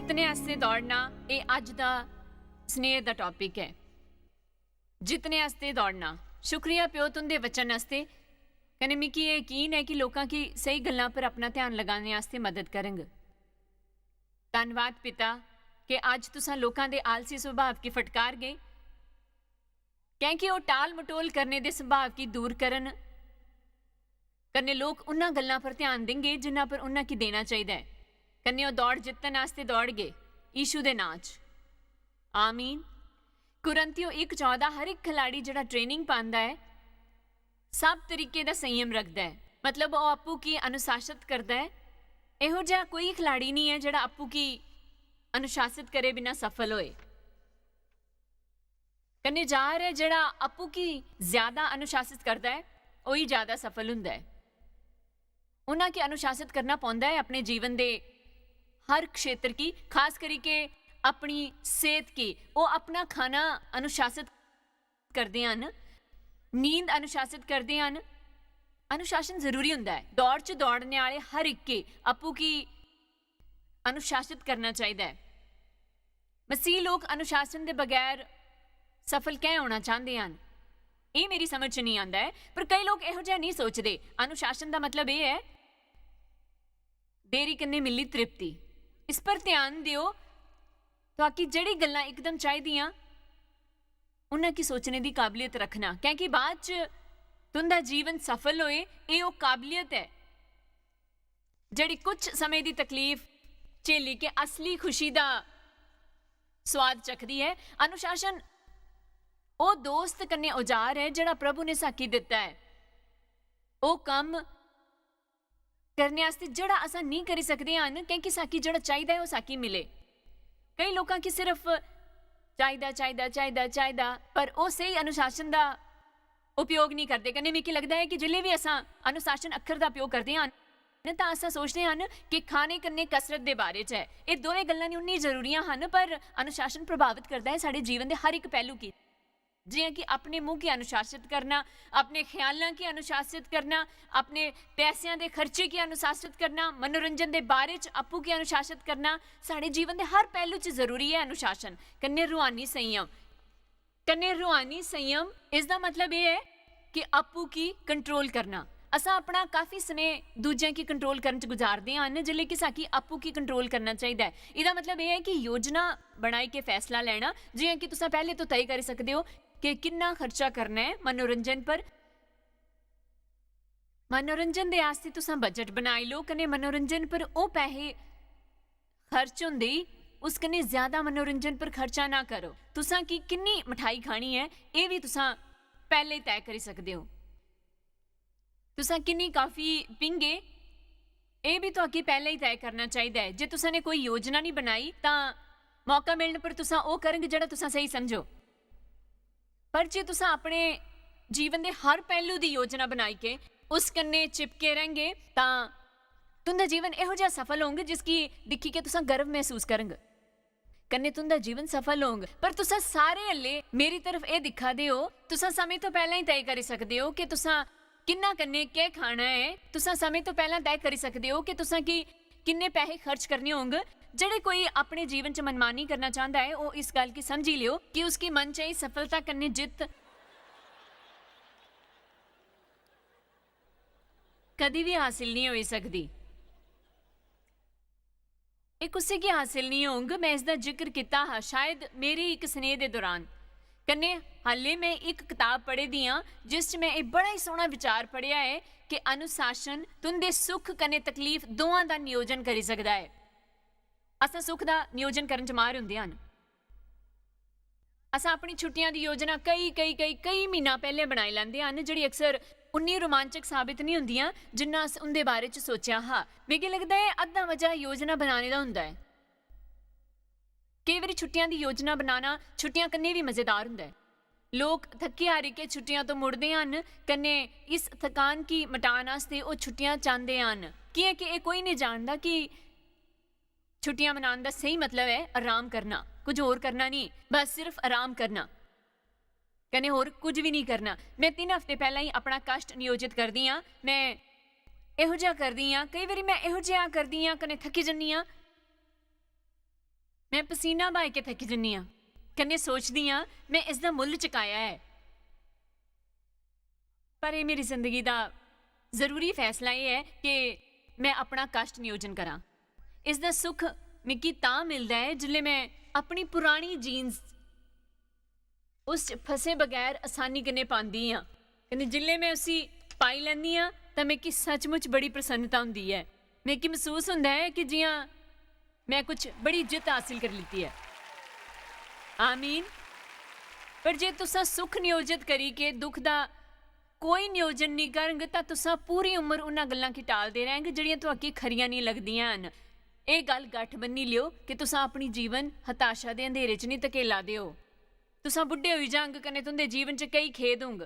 जितने आस्ते दौड़ना ये अज दा स्नेह दा टॉपिक है। जितने आस्ते दौड़ना। शुक्रिया प्यो तुंदे वचन आस्ते कन्नै मिगी ये यकीन है कि लोकां की सही गल्लां पर अपना ध्यान लगाने आस्ते मदद करंग। धन्नवाद पिता कि अज तुसां लोकां दे आलसी सुभाव की फटकार गए क्योंकि वो टाल मटोल करने दे सुभाव की दूर करन कन्नै लोग उन्हां गल्लां पर ध्यान देंगे जिन्हां पर उन्हां की देना चाहिए कन्नै वो दौड़ जितन आस्ते दौड़ गए यीशु दे नां च आमीन। कुरंथियो 1:14 हर एक खिलाड़ी जिहड़ा ट्रेनिंग पांदा है सब तरीके का संयम रखता है, मतलब वो आपू की अनुशासित करता है। इहो जिहा कोई खिलाड़ी नहीं है जिहड़ा आपू की अनुशासित करे बिना सफल होए। कन्ने जार है जिहड़ा आपू की ज्यादा अनुशासित करता है वही ज्यादा सफल हुंदा है। उन्हां की अनुशासित करना पौंदा है अपने जीवन दे हर क्षेत्र की, खास करके अपनी सेहत की। वो अपना खाना अनुशासित करते हैं, नींद अनुशासित करते हैं। अनुशासन जरूरी हुंदा है। दौड़ च दौड़ने वाले हर एक के आपू की अनुशासित करना चाहिए। मसीह लोग अनुशासन के बगैर सफल कैं होना चाहते हैं ये मेरी समझ च नहीं आता है, पर कई लोग इहो जिहा नहीं सोचते। अनुशासन का मतलब ये है देरी कन्ने मिली तृप्ति। इस पर ध्यान दियो ताकि जड़ी गल्लां एकदम चाहिदियां उन्हां की सोचने की काबलियत रखना, क्योंकि बाद च तुंदा जीवन सफल होए ये वो काबलियत है जड़ी कुछ समय की तकलीफ झेली के असली खुशी का स्वाद चखदी है। अनुशासन वो दोस्त कन्ने औजार है जिहड़ा प्रभु ने साकी दिता है। वो काम करने आस्ते जिहड़ा असां नहीं करी सकदे हन, क्योंकि साकी जिहड़ा चाहिदा है वो साकी मिले। कई लोगों की सिर्फ चाहिदा चाहिदा चाहिदा चाहिदा पर वो सही अनुशासन का उपयोग नहीं करते। कन्नै मिगी लगता है कि जिल्ले भी असां अनुशासन अखर का उपयोग करते हैं तो असां सोचते हैं कि खाने कन्नै कसरत के बारे च है। ये दोवें गल्लां नहीं उन्नी जरूरियां हैं, पर अनुशासन प्रभावित करता है साढ़े जीवन के हर एक पहलू की। जियां कि अपने मुंह की अनुशासित करना, अपने ख्यालों की अनुशासित करना, अपने पैसों के खर्चे की अनुशासित करना, मनोरंजन के बारे च आपू की अनुशासित करना। साढ़े जीवन के हर पहलू च जरूरी है अनुशासन। कन्ने रूहानी संयम। कन्ने रूहानी संयम इसका मतलब ये है कि आपू की कंट्रोल करना। असा अपना काफ़ी समय दूजियां की कंट्रोल करने च गुजारते हैं जिले कि साकी आपू की कंट्रोल करना चाहिए। इसका मतलब यह है कि योजना बनाई के फैसला लेना, जियां कि तुसा पहले तो तय कर सकते हो कि कितना खर्चा करना है मनोरंजन पर। मनोरंजन दे आस्ते तुसा बजट बनाई लो कने मनोरंजन पर वो पैसे खर्च होंदे उस कने ज्यादा मनोरंजन पर खर्चा ना करो। तुसा की कितनी मिठाई खानी है ये भी तुसा पहले ही तय कर सकते हो। तुसा कितनी काफ़ी पींगे ये भी तो पहले ही तय करना चाहिए। जे तुसा ने कोई योजना नहीं बनाई तो मौका मिलने पर तुसा वो करेंगे जिहड़ा तुसा सही समझो। पर जे तुसा अपने जीवन के हर पहलू की योजना बनाई के उस कन्ने चिपके रहेंगे तो तुंदा जीवन इहो जिहा सफल होंगे जिसकी दिखी के तुसा गर्व महसूस करेंगे। कन्ने तुंदा जीवन सफल होंगे। पर तुसा सारे हल्ले मेरी तरफ ये दिखा दे हो, तुसा समय तो पहला ही तय कर सकते हो कि तुसा किन्ना कन्ने क्या खाना है। तुसा समय तो पहला तय कर सकते हो कि तुसा की किन्ने पैसे खर्च करने होंगे। जेड़े कोई अपने जीवन च मनमानी करना चाहता है वो इस गल की समझ ही लियो कि उसकी मन चाहिए सफलता करने जित कभी भी हासिल नहीं हो सकती। एक उससे की हासिल नहीं होंगे। मैं इसका जिक्र किया है शायद मेरे एक स्नेह के दौरान। कन्ने हाले मैं एक किताब पढ़ी दी हाँ जिस मैं एक बड़ा ही सोहना विचार पढ़िया है कि अनुशासन तुंदे सुख कने तकलीफ दोवां का नियोजन करी सकता है। असां सुख का नियोजन करन च माहिर हुंदे हन। असां अपनी छुट्टियां की योजना कई कई कई कई महीना पहले बनाई लैंदे हन जिहड़ी अक्सर उन्नी रोमांचक साबित नहीं हुंदियां जिन्ना अस उनदे बारे च सोचिया। हाँ मिगी लगदा है अद्धा वजह योजना बनाने का हुंदा है। कई बारी छुट्टियां की योजना बनाना छुट्टियां कन्ने भी मज़ेदार हुंदा है। लोग थके हारी के छुट्टियां तो मुड़दे हन कन्ने इस थकान की मिटाण वास्ते वो छुट्टियां चाहते हैं कि ये कोई नहीं जानता कि छुट्टियां मनाने का सही मतलब है आराम करना, कुछ और करना नहीं, बस सिर्फ आराम करना कने होर कुछ भी नहीं करना। मैं 3 हफ्ते पहला ही अपना कष्ट नियोजित करदी हाँ। मैं इहो जिहा करदी हाँ, कई बारी मैं इहो जिहा करदी हाँ कने थकी जन्नी हाँ मैं पसीना बहाए के थक जन्नी हाँ, कन्ने सोचदी हाँ मैं इसका मुल चुकाया है। पर यह मेरी जिंदगी का जरूरी फैसला ये है कि मैं अपना कष्ट नियोजन करा। इसका सुख मिगी तां मिलता है जिसले मैं अपनी पुरानी जीन्स उस फसे बगैर आसानी कन्ने पांदी हाँ, कन्ने जिसले मैं उसी पाई लैंदी हाँ तो मिगी सचमुच बड़ी प्रसन्नता होंदी है। मिगी महसूस होंदा है कि जियां मैं कुछ बड़ी जित हासिल कर लीती है। आमीन। पर जे तुसा सुख नियोजित करी के दुख दा कोई नियोजन नहीं करंगे तो तुसा पूरी उम्र उन्हां गल्लां की टालदे रहेंगे जिहड़ियां तुहाडी खरियां नहीं लगदियां हन। ਇਹ ਗੱਲ ਗੱਠ ਬੰਨੀ ਲਿਓ ਕਿ ਤੁਸੀਂ ਆਪਣੀ ਜੀਵਨ ਹਤਾਸ਼ਾ ਦੇ ਅੰਧੇਰੇ 'ਚ ਨਹੀਂ ਧਕੇਲਾ ਦਿਓ। ਤੁਸੀਂ ਬੁੱਢੇ ਹੋਈ ਜਾਂਗ ਕਨੇ ਤੁੰਦੇ ਜੀਵਨ 'ਚ ਕਈ ਖੇਦ ਹੋਂਗ।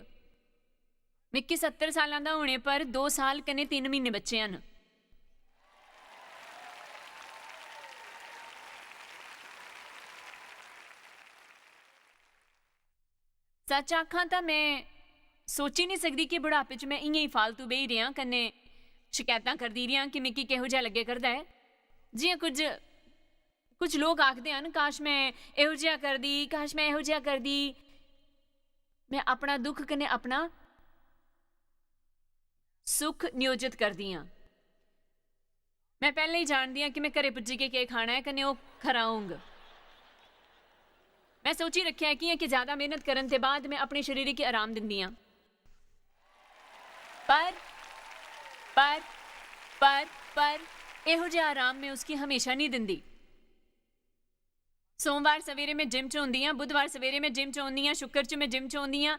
ਮਿੱਕੀ 70 ਸਾਲਾਂ ਦਾ ਹੋਣੇ ਪਰ 2 ਸਾਲ ਕਨੇ 3 ਮਹੀਨੇ ਬੱਚੇ ਹਨ। सच आखां तो मैं सोच ही नहीं सकती कि बुढ़ापे च मैं इयां ही फालतू बेही रहा कन्ने शिकायतां करदी रहा कि मिगी किहो जिहा लग्गे करदा है। जियां कुछ लोग आखदे हन काश मैं इहो जिहा करदी, काश मैं इहो जिहा करदी। मैं अपना दुख कन्ने अपना सुख नियोजित करदी हाँ। मैं पहले ही जानदी हाँ कि मैं घरे पुज्जी के खाना है कन्ने ओह खरा होंग। मैं सोची रखिया कि ज्यादा मेहनत करने के बाद मैं अपने शरीर की आराम दिंदी हाँ। पर इहो जिहा आराम मैं उसकी हमेशा नहीं दिंदी। सोमवार सवेरे मैं जिम च होंदी हाँ, बुधवार सवेरे मैं जिम च होंदी हाँ, शुक्र च मैं जिम च होंदी हाँ।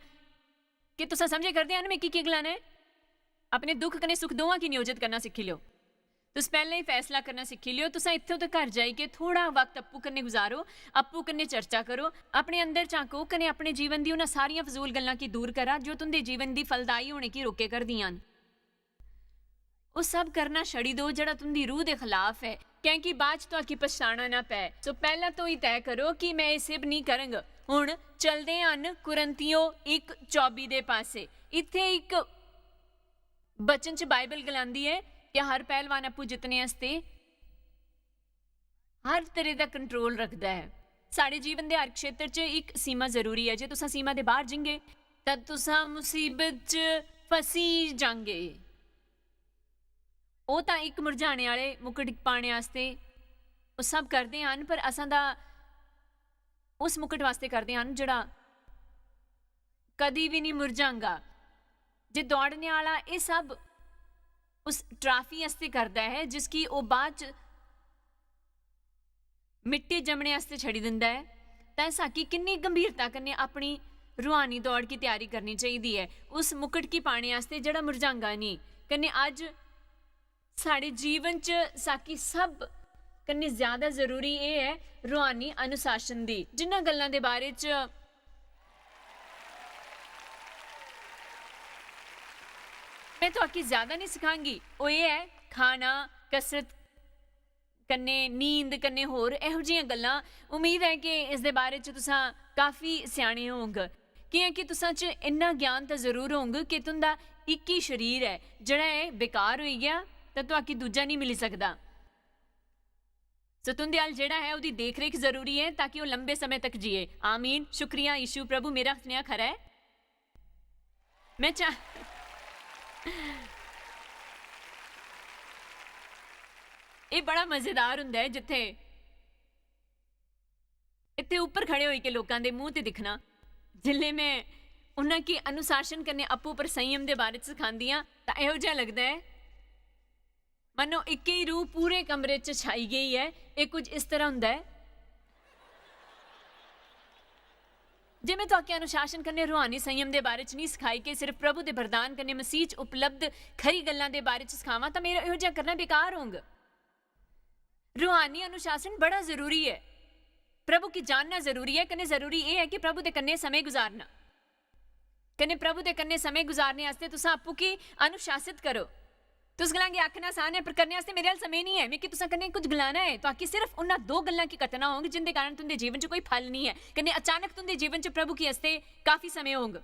कि तुसा समझे करदे हैं ना मैं की गलाना है। अपने दुख कने सुख दोवां की नियोजित करना सीखी लो। तुस पहले ही फैसला करना सीखी लियो। तुसा इत्थों तक घर जाई के थोड़ा वक्त अप्पू कन्ने गुजारो, अप्पू कन्ने चर्चा करो, अपने अंदर झांको कन्ने अपने जीवन दी उन्हां सारियां फजूल गल्लां की दूर करा जो तुंदे जीवन दी फलदाई होने की रोके करदियां। वो सब करना छड़ी दो जड़ा तुंदी रूह दे खिलाफ है, क्योंकि बाद तो आकी पछताना ना पै। सो पहला तो ही तय करो कि मैं इह सब नहीं करांगा। हुण चलदे हन कुरंथियो 1:24 दे पासे। इत्थे एक बचन च बाइबल गलांदी है कि हर पहलवान आपू जितने आस्ते हर तरह का कंट्रोल रखता है। साढ़े जीवन के हर क्षेत्र च एक सीमा जरूरी है। जे तुसा सीमा के बाहर जिंगे तो तुसा मुसीबत च फसी जांगे। वो तो एक मुरझाने वाले मुकुट पाने वास्ते वो सब करते हैं, पर असां दा उस मुकुट वास्ते करते हैं जड़ा कदी भी नहीं मुरझांगा। जे दौड़ने वाला ये सब उस ट्राफी वास्ते करता है जिसकी वो बाद मिट्टी जमने वास्ते छड़ी दिंदा है, तो साकी किन्नी गंभीरता कन्ने अपनी रूहानी दौड़ की तैयारी करनी चाहिए है उस मुकुट की पाने वास्ते जड़ा मुरझांगा नहीं। कन्ने अज साढ़े जीवन च साकी सब कन्ने ज्यादा जरूरी ये है रूहानी अनुशासन दी। जिन्हां गल्लां दे बारे च मैं तो आकी ज्यादा नहीं सिखांगी, वो ये है खाना, कसरत कन्ने, नींद कन्ने होर इहो जिहियां गल्लां। उम्मीद है कि इस दे बारे च तुसां काफ़ी सियाणे होंगे, क्योंकि तुसां च इन्ना ज्ञान तो जरूर होंगे कि तुंदा एक ही शरीर है जिहड़ा है बेकार हो गया तो तुहाकी दूजा नहीं मिल सकता। सो तुंदे अल जिहड़ा है उसदी देख रेख जरूरी है ताकि वो लंबे समय तक जिए। आमीन। शुक्रिया यीशु प्रभु, मेरा स्नेहा खरा है। मैं ये बड़ा मजेदार हुंदा है जिथे इत्थे ऊपर खड़े होई के लोकां दे मुंह ते दिखना। जिल्ले मैं उन्हां की अनुशासन करने अप्पू पर संयम दे बारे च सिखांदी हां तां इहो जिहा लगदा है मनो एक ही रूह पूरे कमरे च छाई गई है। ये कुछ इस तरह हुंदा है जे मैं तुहाके अनुशासन करने रूहानी संयम दे बारे च नहीं सिखाई के सिर्फ प्रभु दे वरदान करने मसीह च उपलब्ध खरी गल्लां दे बारे च सिखावां तां मेरा इहो जिहा करना बेकार होंगा। रूहानी अनुशासन बड़ा जरूरी है, प्रभु की जानना जरूरी है। कन्ने जरूरी ये है कि प्रभु दे कन्ने समय गुजारना। कन्ने प्रभु दे कन्ने समय गुजारने वास्ते तुसां आपू की अनुशासित करो। तुस गलांगे आखना आसान है पर करने वास्ते मेरे समय नहीं है। मैं कि तुसां कन्ने कुछ गलाना है तो आखी सिर्फ उन्हां 2 गल्लां की घटना होंगे जिंदे कारण तुंदे जीवन च कोई फल नहीं है। कन्ने अचानक तुंदे जीवन च प्रभु की हस्ते काफी समय होंगे।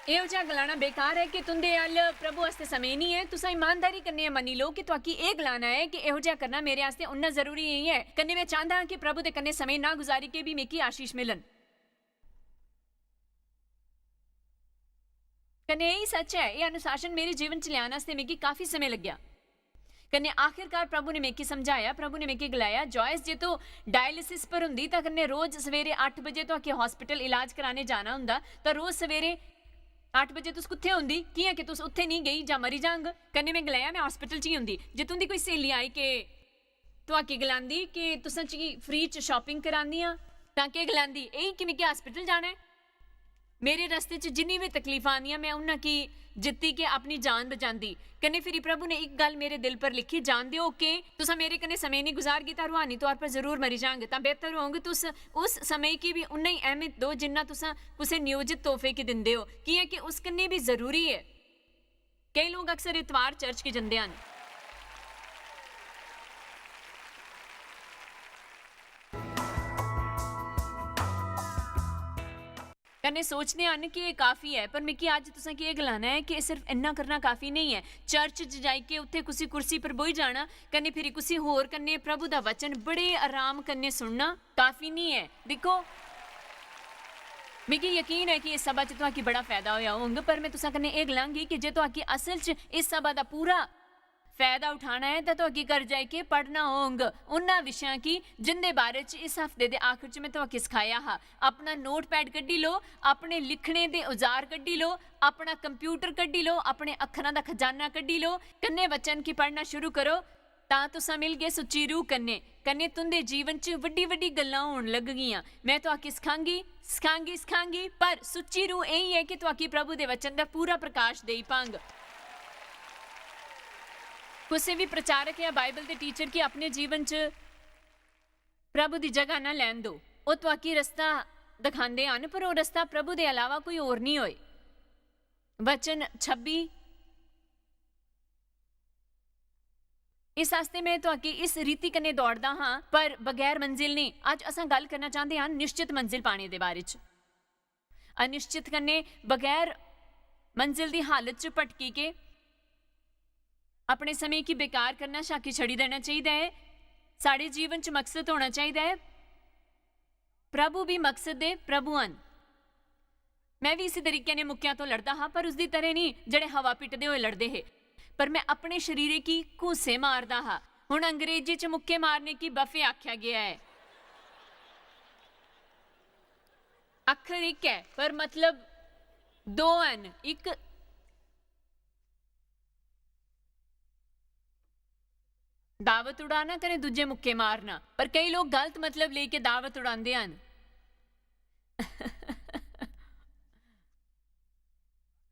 ਇਹੋ ਜਿਹਾ ਗਲਾਣਾ ਬੇਕਾਰ ਹੈ ਕਿ ਤੁੰਦੇ ਅਲ ਪ੍ਰਭੂ ਵਾਸਤੇ ਸਮੇਂ ਨਹੀਂ ਹੈ। ਤੁਸੀਂ ਇਮਾਨਦਾਰੀ ਕਰਨੀ ਮੰਨੀ ਲਓ ਕਿ ਤੁਹਾਡੀ ਇਹ ਗਲਾਣਾ ਹੈ ਕਿ ਇਹੋ ਜਿਹਾ ਕਰਨਾ ਮੇਰੇ ਵਾਸਤੇ ਉਨਾ ਜ਼ਰੂਰੀ ਨਹੀਂ ਹੈ। ਕੰਨੇ ਮੈਂ ਚਾਹੁੰਦਾ ਕਿ ਪ੍ਰਭੂ ਦੇ ਕੰਨੇ ਸਮੇਂ ਨਾ ਗੁਜ਼ਾਰੀ ਕੇ ਵੀ ਮੇਕੀ ਆਸ਼ੀਸ਼ ਮਿਲਣ। ਕੰਨੇ ਇਹ ਸੱਚ ਹੈ। ਇਹ ਅਨੁਸ਼ਾਸਨ ਮੇਰੇ ਜੀਵਨ ਚ ਲਿਆਉਣ ਵਾਸਤੇ ਮੇਕੀ ਕਾਫੀ ਸਮੇਂ ਲੱਗਿਆ। कन्ने आखिरकार प्रभु ने मेकी समझाया, प्रभु ने मेकी गलाया, जॉयस जे तो डायलिसिस पर हुंदी तां कन्ने रोज सवेरे 8 बजे तो आके हॉस्पिटल इलाज कराने जाना हुंदा तां रोज सवेरे 8 बजे तुस कुत्थे हुंदी की है कि तुस उत्थे नहीं गई जां मरी जांग। कन्ने मैं गलाया मैं हॉस्पिटल च ही हुंदी। जे तुंदी कोई सहेली आई के तो आके गलांदी कि तुसां च फ्री च शॉपिंग करांदियां तां के गलांदी यही कि मिकी हॉस्पिटल जाना है। मेरे रस्ते च जिन्नी भी तकलीफां आंदियां मैं उन्हां की जित्ती के अपनी जान बचांदी। कन्ने फिर प्रभु ने एक गल मेरे दिल पर लिखी, जान दियो कि तुसा मेरे कन्ने समय नहीं गुजारगी तां रूहानी तौर पर जरूर मरी जाओगे तां बेहतर होंगे तुस उस समय की भी उन्ना ही अहमियत दो जिन्ना तुसा कुसे नियोजित तोहफे की दिंदे हो। की है कि उस कन्ने भी जरूरी है। कई लोग अक्सर इतवार चर्च के जंदे हन, कन्ने सोचते हैं कि ये काफ़ी है, पर मिकी अज तुसां की गलाना है कि सिर्फ इन्ना करना काफ़ी नहीं है। चर्च च जाके उत्थे कुसी कुर्सी पर बोई जाना कन्ने फिर कुसी होर कन्ने प्रभु दा वचन बड़े आराम कन्ने सुनना काफ़ी नहीं है। देखो मिकी यकीन है कि इस सभा च तुहाकी बड़ा फायदा होया होगा, पर मैं तुसां कन्ने गलांगी कि जे तुहाकी असल च इस सभा दा पूरा फायदा उठाना है तो तुहाकी कर जाए कि पढ़ना होगा उन्हां विषयां की जिंदे बारे च इस हफ्ते दे आखिर च मैं तुहाकी सिखाया हा। अपना नोट पैड कड्डी लो, अपने लिखने दे औजार कड्डी लो, अपना कंप्यूटर कड्डी लो, अपने अखरां दा खजाना कड्डी लो, कन्ने वचन की पढ़ना शुरू करो तां तुसां मिल गए सुच्ची रूह कन्ने। कन्ने तुंदे जीवन च वड्डी वड्डी गल्लां होण लग गईयां। मैं तुहाकी सिखांगी पर सुच्ची रूह यही है कि तुहाकी प्रभु दे वचन दा पूरा प्रकाश देई पांग। किसी भी प्रचारक या बाइबल के टीचर की अपने जीवन च प्रभु की जगह ना लैन दो। वो तुहाकी रस्ता दिखाते हैं पर वो रस्ता प्रभु के अलावा कोई और नहीं होए। वचन 26 इस वास्ते मैं तुहाकी इस रीति कन्ने दौड़दा हाँ पर बगैर मंजिल नहीं। अज असां गल करना चाहते हैं निश्चित मंजिल पाने के बारे च। अनिश्चित कन्ने बगैर मंजिल की हालत च भटकी के अपने समय की बेकार करना शाकी छड़ी देना चाहिए है। साढ़े जीवन च मकसद होना चाहिए है। प्रभु भी मकसद दे प्रभु हन। मैं भी इसी तरीके ने मुक्कियां तो लड़ता हाँ पर उसकी तरह नहीं जड़े हवा पिटते हुए लड़ते है, पर मैं अपने शरीर की घूसे मारदा हाँ। हुण अंग्रेजी च मुक्के मारने की बफे आख्या गया है। अखर एक है पर मतलब दो हन। एक दावत उड़ाना कने दूजे मुक्के मारना, पर कई लोग गलत मतलब लेके दावत उड़ाते हैं।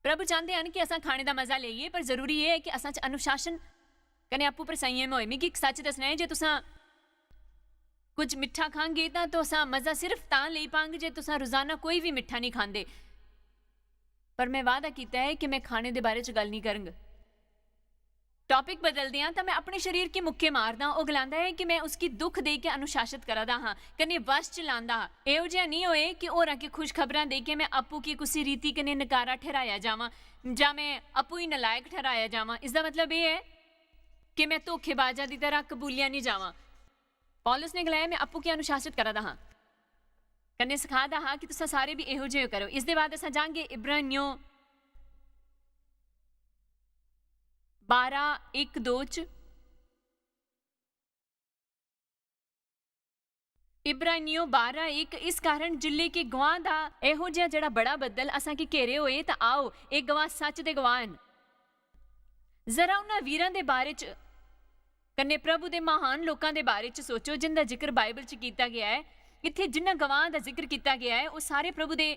प्रभु चाहते हैं कि असा खाने का मजा लीए पर जरूरी है कि असा अनुशासन कने आपू पर संयम होए। मिगी एक सच दसना है, जे तुसा कुछ मिठा खांगे तो असा मजा सिर्फ तां ले पांगे जे तुसा रोजाना कोई भी मिठा नहीं खाते। पर मैं वादा किया है कि मैं खाने के बारे च गल नहीं करूंगा। टॉपिक बदलते हैं तो मैं अपने शरीर के मुक्के मारदा। वो गलांदा है कि मैं उसकी दुख दे के अनुशासित करादा हाँ कने वश च लांदा हाँ। इहो जिहा नहीं होए कि होरां की खुशखबरां दे के मैं आपू की कुसी रीति कने नकारा ठहराया जावां जां मैं आपू ही नलायक ठहराया जावां। इसका मतलब ये है कि मैं धोखेबाजा की तरह कबूलिया नहीं जावां। पौलुस ने गलाया मैं आपू की अनुशासित करादा हाँ कने सिखादा हाँ कि तुसां सारे भी इहो जिहे करो। इस दे बाद असां जांगे इब्रानियों 12:1-2 इब्रानियों 12:1 इस कारण जिले के गवाह दा एहो जिहा जड़ा बड़ा बदल असां के घेरे होए तां आओ एक गवाह सच दे गवाह हन। जरा उन्हां वीरां दे बारे च कन्ने प्रभु दे महान लोकां दे बारे च सोचो जिंदा जिक्र बाइबल च कीता गया है। इत्थे जिन्हां गवाहां दा जिक्र कीता गया है वो सारे प्रभु दे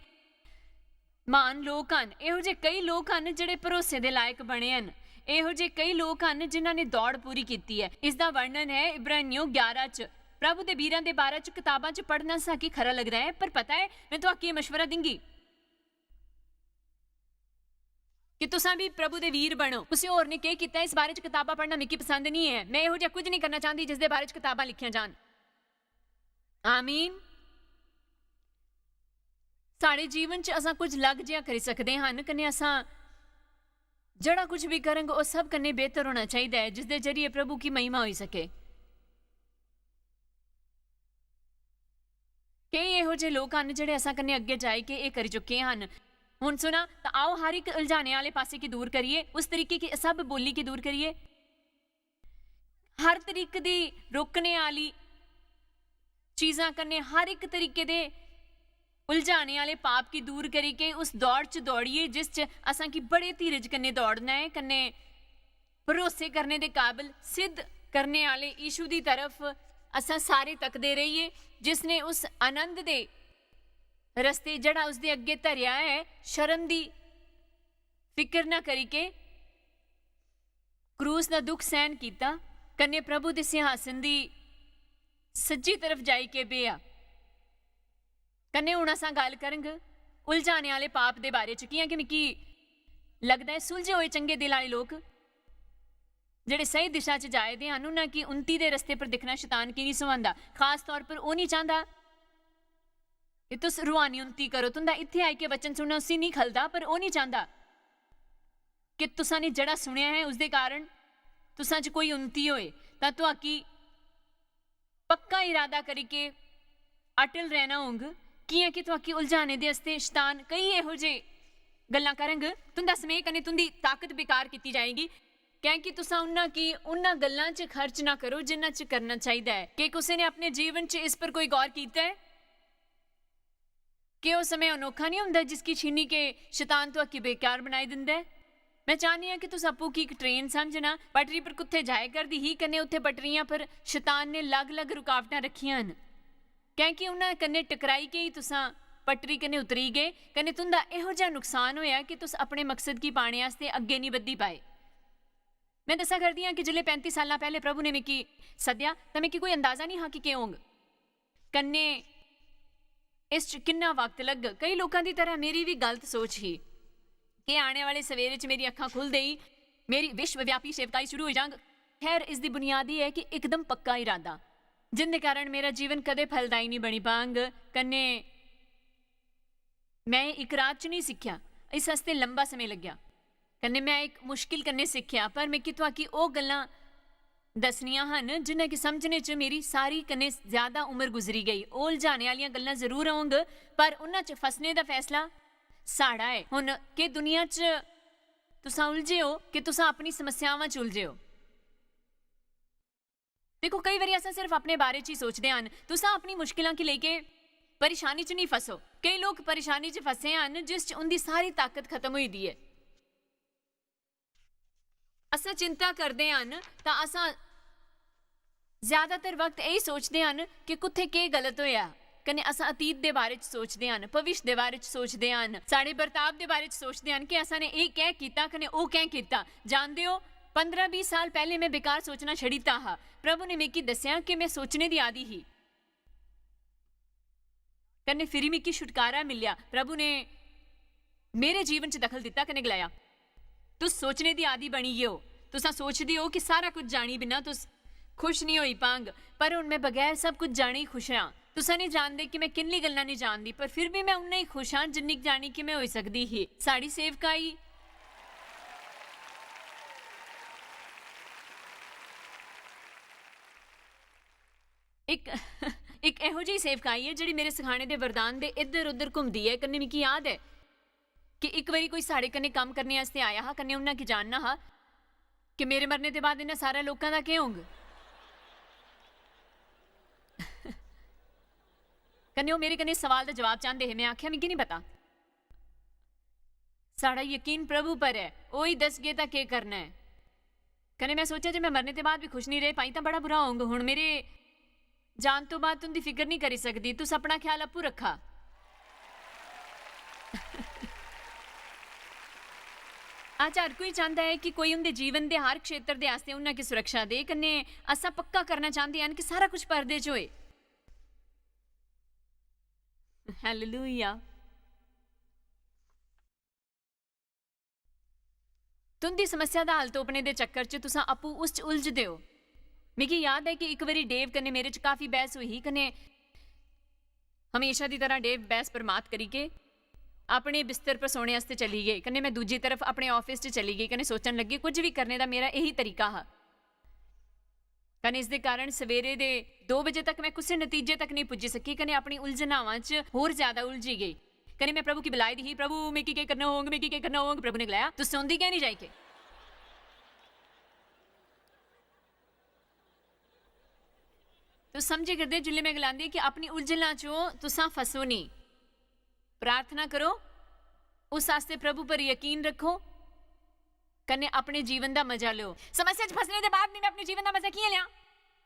महान लोक हन। इहो जे कई लोक हन जिहड़े भरोसे दे लायक बने हन। इहो जे कई लोक हन जिन्हां ने दौड़ पूरी की है। इसका वर्णन है इब्रानियों 11 च। प्रभु दे वीरां दे बारे च किताबां च पढ़ना साकी खरा लगदा है, पर पता है मैं तुहाकी मशवरा दूंगी कि तुसां भी प्रभु दे वीर बनो। किसी होर ने क्या कीता इस बारे च किताबां पढ़ना मिकी पसंद नहीं है। मैं इहो जिहा कुछ नहीं करना चाहती जिस दे बारे च किताबां लिखियां जान। आमीन। साढ़े जीवन च असां कुछ लग जिहा करी सकते हैं कन्नै असां जड़ा कुछ भी करेंगे वो सब कन्नै बेहतर होना चाहिए है जिसके जरिए प्रभु की महिमा हो सके। कई इहो ਜਿਹੇ लोग हैं ਜਿਹੜੇ असां कन्नै अगे जाए के ये कर चुके हैं। हुण सुना तो आओ हर एक उलझाने वाले पासे की दूर करिए, उस तरीके की सब बोली की दूर करिए, हर तरीके दी रोकने वाली चीज़ां कन्नै हर एक तरीके दे उलझाने वाले पाप की दूर करी के उस दौड़ च दौड़िए जिस च असां की बड़े धीरज कन्नै दौड़ना है, कन्नै भरोसे करने दे काबिल सिद्ध करने वाले यीशु दी तरफ असां सारे तकदे रहिए जिसने उस आनंद दे रस्ते जड़ा उसदे अगे धरिया है, शर्म दी फिक्र ना करी के क्रूस दा दुख सहन कीता, कन्ने प्रभु दे सिंहासन दी सज्जी तरफ जाई के बेआ। कन्ने हुण असां गल करांगे उलझाने वाले पाप दे बारे च। कियां कि मिकी लगदा है सुलझे होए चंगे दिल वाले लोग ਜਿਹੜੇ सही दिशा च जाए दे हैं उन्हां की उन्नति दे रस्ते पर दिखना शैतान की नहीं सुहांदा। खास तौर पर वो नहीं चाहता कि तुस रूहानी उन्नति करो, तुंदा इत्थे आई के वचन सुनना उसी नहीं खलदा, पर वो नहीं चाहता कि तुसां ने जड़ा सुनिया है उसके कारण तुसां च कोई उन्नति होए। तां तुहाकी पक्का इरादा करके अटल रहना होंग। कियां कि तुहाकी उलझाने दे वास्ते शैतान कई इहो ਜਿਹੇ गल्लां करंग, तुंदा समय कन्नै तुंदी ताकत बेकार की जाएगी। क्योंकि तुसा उन्ना गल्लां च खर्च ना करो जिन्ना च करना चाहिए है। कि किसी ने अपने जीवन च इस पर कोई गौर किया है कि वह समय अनोखा नहीं होंदा जिसकी छीनी के शैतान तो अक्की बेकार बनाई दिंदा है। मैं चाहनी हाँ कि तुस आपू की एक ट्रेन समझना, पटरी पर कुत्थे जाए करदी ही कन्ने उत्थे पटरियां पर शैतान ने अलग अलग रुकावटां रखियां न, क्योंकि उन्हां कन्ने टकराई के ही तुसां पटरी कन्ने उतरी गए, कन्ने तुंदा इहो जिहा नुकसान होया कि तुस अपने मकसद की पाने वास्ते अगे नहीं वधी पाए। मैं दसा करदी हाँ कि जिले 35 साल पहले प्रभु ने मिकी सद्या तो मिकी कोई अंदाजा नहीं हाँ कि क्यों होंग कन्ने इस किन्ना वक्त लग। कई लोगों की तरह मेरी भी गलत सोच ही कि आने वाले सवेरे च मेरी अखां खुल देई मेरी विश्वव्यापी सेवकाई शुरू हो जांग। खैर इसकी बुनियादी है कि एकदम पक्का इरादा जिनके कारण मेरा जीवन कदे फलदायी नहीं बनी पांग। कन्ने मैं एक रात च नहीं सीखिया, इस वास्ते लंबा समय लग्या। कन्ने मैं एक मुश्किल कन्ने सीखिया, पर मैं कितों की वो गल्लां दसनियां हन जिन्हें कि समझने च मेरी सारी कन्ने ज्यादा उम्र गुजरी गई। उलझाने वाली गल्लां जरूर होंग पर उन्हां च फसने का फैसला साड़ा है। हुण कि दुनिया च तुसां उलझे हो कि तुसां अपनी समस्यावां च उलझे हो। देखो कई बार असां सिर्फ अपने बारे च ही सोचते हैं, तुसां अपनी मुश्किलां की लेके परेशानी च नहीं फसो। कई लोग परेशानी च फसे हैं जिस च उनकी सारी ताकत खत्म हुई दी है। असां चिंता करते हैं तो असां ज्यादातर वक्त यही सोचते हैं कि कुत्थे के गलत होया, कन्ने असां अतीत के बारे सोचते हैं, भविष्य के बारे सोचते हैं, साढ़े बर्ताव के बारे सोचते हैं कि असां ने ये क्या कीता कन्ने वो क्या कीता। जानते हो 15-20 साल पहले मैं बेकार सोचना छड़ी ता हा। प्रभु ने मिकी दस्या कि मैं सोचने की आदि ही कन्ने फिर मिकी छुटकारा मिलिया। प्रभु ने मेरे जीवन च दखल दिता कन्ने गलाया तुस सोचने की आदि बनी गए हो, तुसा सोचते हो कि सारा कुछ जानी बिना तुस खुश नहीं होई पांग, पर हुण मैं बगैर सब कुछ जाने ही खुश हाँ। तुसा नहीं जानते कि मैं किन्नी गल्लां नहीं जानती, पर फिर भी मैं उन्ना ही खुश हाँ जिन्नी जानी कि मैं हो सकती ही। साड़ी सेवकाई एक एक इहो जी सेवकाई है जिहड़ी मेरे सिखाने के वरदान दे इधर उधर घूमती है। कन्ने मिकी याद है कि एक बारी कोई साढ़े कन्ने काम करने वास्ते आया हा, कन्ने उन्हें की जानना हा कि मेरे मरने के बाद इन्हें सारे लोगों का क्या होंगे। कन्ने वो मेरे कन्ने सवाल का जवाब चाहते हैं। मैं आख्या मिगी नहीं पता, साड़ा यकीन प्रभु पर है, वो ही दस गए तो क्या करना है। कन्ने मैं सोचा जो मैं मरने के बाद भी खुश नहीं रह पाई तो बड़ा बुरा होंगे। हुण मेरे जान तो बाद तुंदी फिक्र नहीं करी सकती, तुस अपना ख्याल आपू रखा। आज हर कोई चाहता है कि कोई उनके जीवन के हर क्षेत्र के आस्ते उन्हें की सुरक्षा दे। कन्ने असा पक्का करना चाहते हैं कि सारा कुछ परदे च होए। हालेलुया। तुंदी समस्या का हल तोपने के चक्कर च तुसा आपू उस च उलझदे हो। मिगी याद है कि एक बारी डेव कन्ने मेरे च काफ़ी बहस हुई। कन्ने हमेशा की तरह डेव बहस पर मात करी के ਆਪਣੇ ਬਿਸਤਰ ਪਰ ਸੌਣੇ ਵਾਸਤੇ ਚਲੀ ਗਈ, ਕਨੇ मैं दूजी तरफ अपने ऑफिस 'ਚ ਚਲੀ ਗਈ, ਕਨੇ सोचन लगी कुछ भी करने ਦਾ ਮੇਰਾ ਇਹੀ ਤਰੀਕਾ ਹਾ, ਕਨੇ ਇਸ ਦੇ ਕਾਰਨ ਸਵੇਰੇ ਦੇ 2 ਵਜੇ ਤੱਕ ਮੈਂ ਕਿਸੇ ਨਤੀਜੇ ਤੱਕ ਨਹੀਂ ਪੁੱਜ ਸਕੀ, ਕਨੇ ਆਪਣੀ ਉਲਝਣਾਵਾਂ 'ਚ ਹੋਰ ਜ਼ਿਆਦਾ ਉਲਝੀ ਗਈ। कने मैं प्रभु की बुलाई दी, प्रभु मैं की करना होंगे, मैं की करना होंगे। प्रभु ने गलाया तू सौंदी क्या नहीं जाई के, तो समझे करदे जिले मैं गलांदी कि अपनी उलझना चो तुसा फसो नहीं, प्रार्थना करो, उस आस्ते प्रभु पर यकीन रखो, कने अपने जीवन का मजा लो। समस्या च फसने के बाद नहीं मैं अपने जीवन का मजा किए लिया,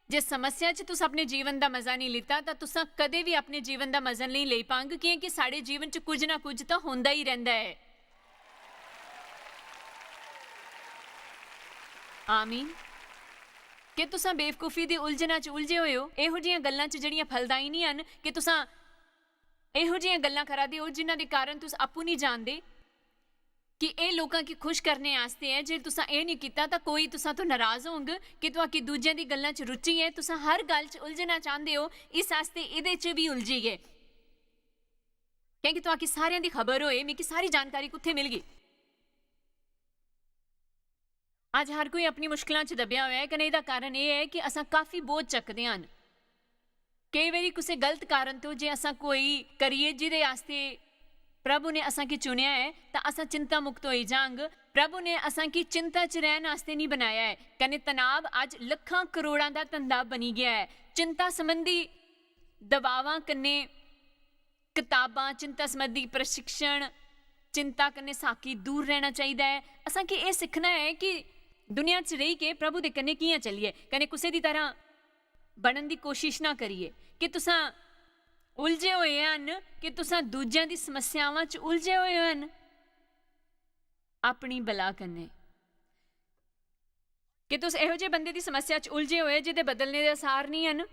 जे समस्या च तुस अपने जीवन का मजा नहीं लिता तो तुसा कदे भी अपने जीवन का मजा नहीं ले पांगे, क्योंकि साडे जीवन च कुछ ना कुछ तो होंदा ही रहिंदा है। आमीन। कि तुसा बेवकूफी दी उलझना च उलझे होए हो, इहो जिहियां गल्लां च जिहड़ियां फलदाई नहीं हन, कि तुसा इहो जिहियां गल्लां करा दे हो जिन्हां दे कारण तुस आपू नहीं जानदे कि ये लोगों की खुश करने आस्ते है। जे तुसा ये नहीं किया तो कोई तुसा तो नाराज होंगे कि तुहाकी दूजियां दी गल्लां च रुचि है, तुसा हर गल च उलझना चाहते हो, इस आस्ते इहदे च भी उलझी गए, क्योंकि तुहाकी सारियां दी खबर होए, मिकी सारी जानकारी कुत्थे मिल गई। आज हर कोई अपनी मुश्किलों च दबिया होया है, कने इहदा कारण यह है कि असां काफ़ी बोझ चकदे हन। कई बारी किसी गलत कारण तो जे असां कोई करिए जिहदे आस्ते प्रभु ने असां की चुनिया है तो असां चिंता मुक्त होई जांग। प्रभु ने असां की चिंता च रहन आस्ते नहीं बनाया है, कने तनाव अज लखां करोड़ां दा धंधा बनी गया है। चिंता संबंधी दबावां कन्ने किताबां, चिंता संबंधी प्रशिक्षण, चिंता कन्ने साकी दूर रहना चाहिए है। असां की ये सीखना है कि दुनिया च रही के प्रभु दे कन्ने कियां चलिए, कने कुसे दी तरह बनन दी कोशिश ना करिए कि तुसां उलझे हुए हन, कि तुसां दूजियां दी समस्यावां च उलझे हुए हन अपनी बला कन्ने, कि तुस इहो जे बंदे दी समस्या च उलझे होए जिहदे बदलने दे आसार नहीं हन।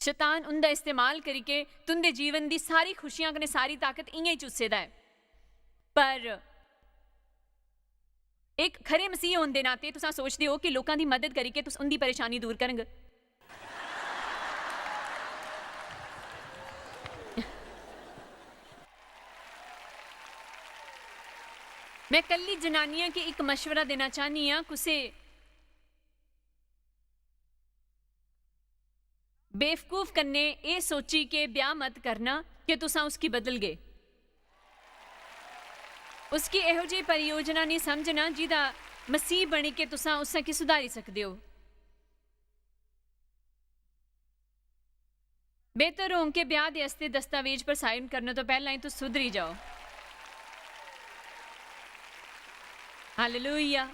शैतान उनका इस्तेमाल करके तुंदे जीवन दी सारी खुशियां कने सारी ताकत इयां ही चुसे दा है, पर एक खरे मसीह होने के नाते तुसा सोचते हो कि लोगों की मदद करके तुस उनकी परेशानी दूर करेंगे। मैं कल्ली जनानियां की एक मशवरा देना चाहनी हाँ, कुसे बेवकूफ कन्ने ये सोची के ब्याह मत करना कि तुसा उसकी बदल गए, उसकी इहो जी परियोजना नहीं समझना जिदा मसीह बनी के तुसा उससे की सुधारी सकते हो। बेहतर हो के ब्याह के वास्ते दस्तावेज पर साइन करने तो पहला ही तो सुधरी जाओ। हालेलुया।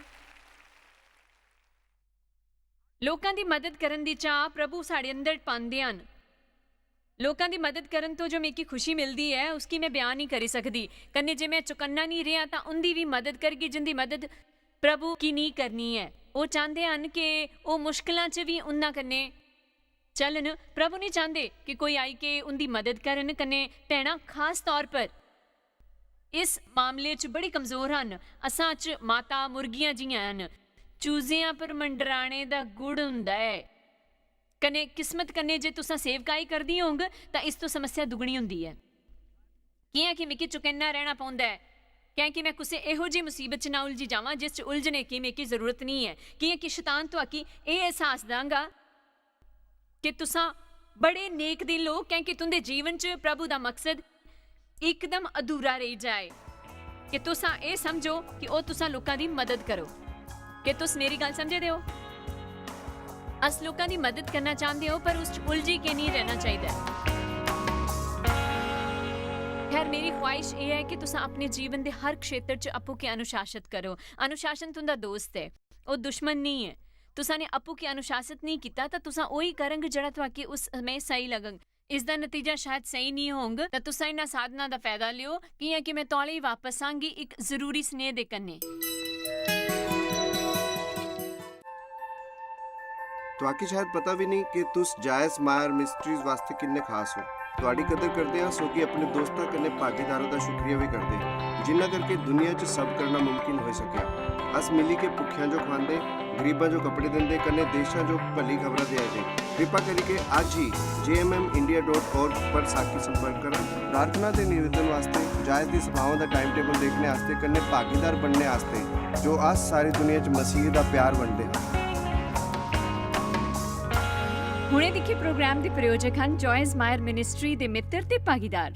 लोगों की मदद करने की चाह प्रभु साढ़े अंदर पांदे हन। लोगों की मदद करन तो जो मेरी खुशी मिलती है उसकी मैं बयान नहीं करी सकती, कन्ने जे मैं चुकन्ना नहीं रहा तो उनकी भी मदद करके जिंदी मदद प्रभु की नहीं करनी है। वो चाहते हैं कि वो मुश्किलों च भी उन्ना कन्ने चलन। प्रभु नहीं चाहते कि कोई आई के उनकी मदद करन। कन्ने भैणा खास तौर पर इस मामले च बड़ी कमज़ोर हैं। असां च माता मुर्गियां जियां हन, चूजियां पर मंडराने दा गुड़ हुंदा है। कने किस्मत कन्ने जे तुसा सेवकाई करदी होंगे तो इस तो समस्या दुगनी हुंदी है। कियां कि मिकी चुकन्ना रहना पौंदा है, क्योंकि मैं कुसे इहो जी मुसीबत च ना उलझी जावां जिस च उलझने की मेरी जरूरत नहीं है। कि शैतान तो आकी ये एहसास दांगा कि तुसा बड़े नेक दिल हो, क्योंकि तुंदे जीवन च प्रभु दा मकसद एकदम अधूरा रह जाए, कि तुसा ये समझो कि वो तुसा लोकां दी मदद करो। कि तुस मेरी गल समझे दे हो, अस लोगों की मदद करना चाहते हो पर उस उलझी के नहीं रहना चाहिए। खैर मेरी ख्वाहिश ये है कि तुसा अपने जीवन के हर क्षेत्र च आपू के अनुशासित करो। अनुशासन तुंदा दोस्त है, वो दुश्मन नहीं है। तुसा ने आपू के अनुशासित नहीं किया तो तुसा वही करंगे जड़ा तुहाकी उस समय सही लगंग। इसका नतीजा शायद सही नहीं होंगे तो तुसा इन्हां साधना का फायदा लियो कि मैं तौले ही वापस आंगी एक जरूरी स्नेह दे कन्ने। तुहाकी शायद पता भी नहीं कि तुस जायस मायर मिस्ट्रीज वास्ते किन्ने खास हो। तुहाडी कदर करते हैं सो कि अपने दोस्तों कन्ने भागीदारों का शुक्रिया भी करते हैं, जिन्ना करके दुनिया च सब करना मुमकिन हो सके। अस मिली के भुखियां जो खांदे ਗਰੀਬਾਂ ਜੋ ਕੱਪੜੇ ਦਿੰਦੇ ਕਨੇ ਦੇਸ਼ਾਂ ਜੋ ਭਲੀ ਖਬਰਾਂ ਦੇ ਆਏ ਕਿਰਪਾ ਕਰਕੇ ਅੱਜ ਹੀ jmmindia.org पर साखी संपर्क करा प्रार्थना के निवेदन वास्ते जायज दी सभाओं का टाइम टेबल देखने वास्ते कने भागीदार बनने वास्ते जो आज सारी दुनिया च मसीह का प्यार बनते हैं। ਹੁਣੇ ਦੇਖੀ ਪ੍ਰੋਗਰਾਮ ਦੇ ਪ੍ਰਾਯੋਜਕ ਹਨ ਜੋਇਸ ਮਾਇਰ ਮਿਨਿਸਟਰੀ ਦੇ ਮਿੱਤਰ ਤੇ ਭਾਗੀਦਾਰ।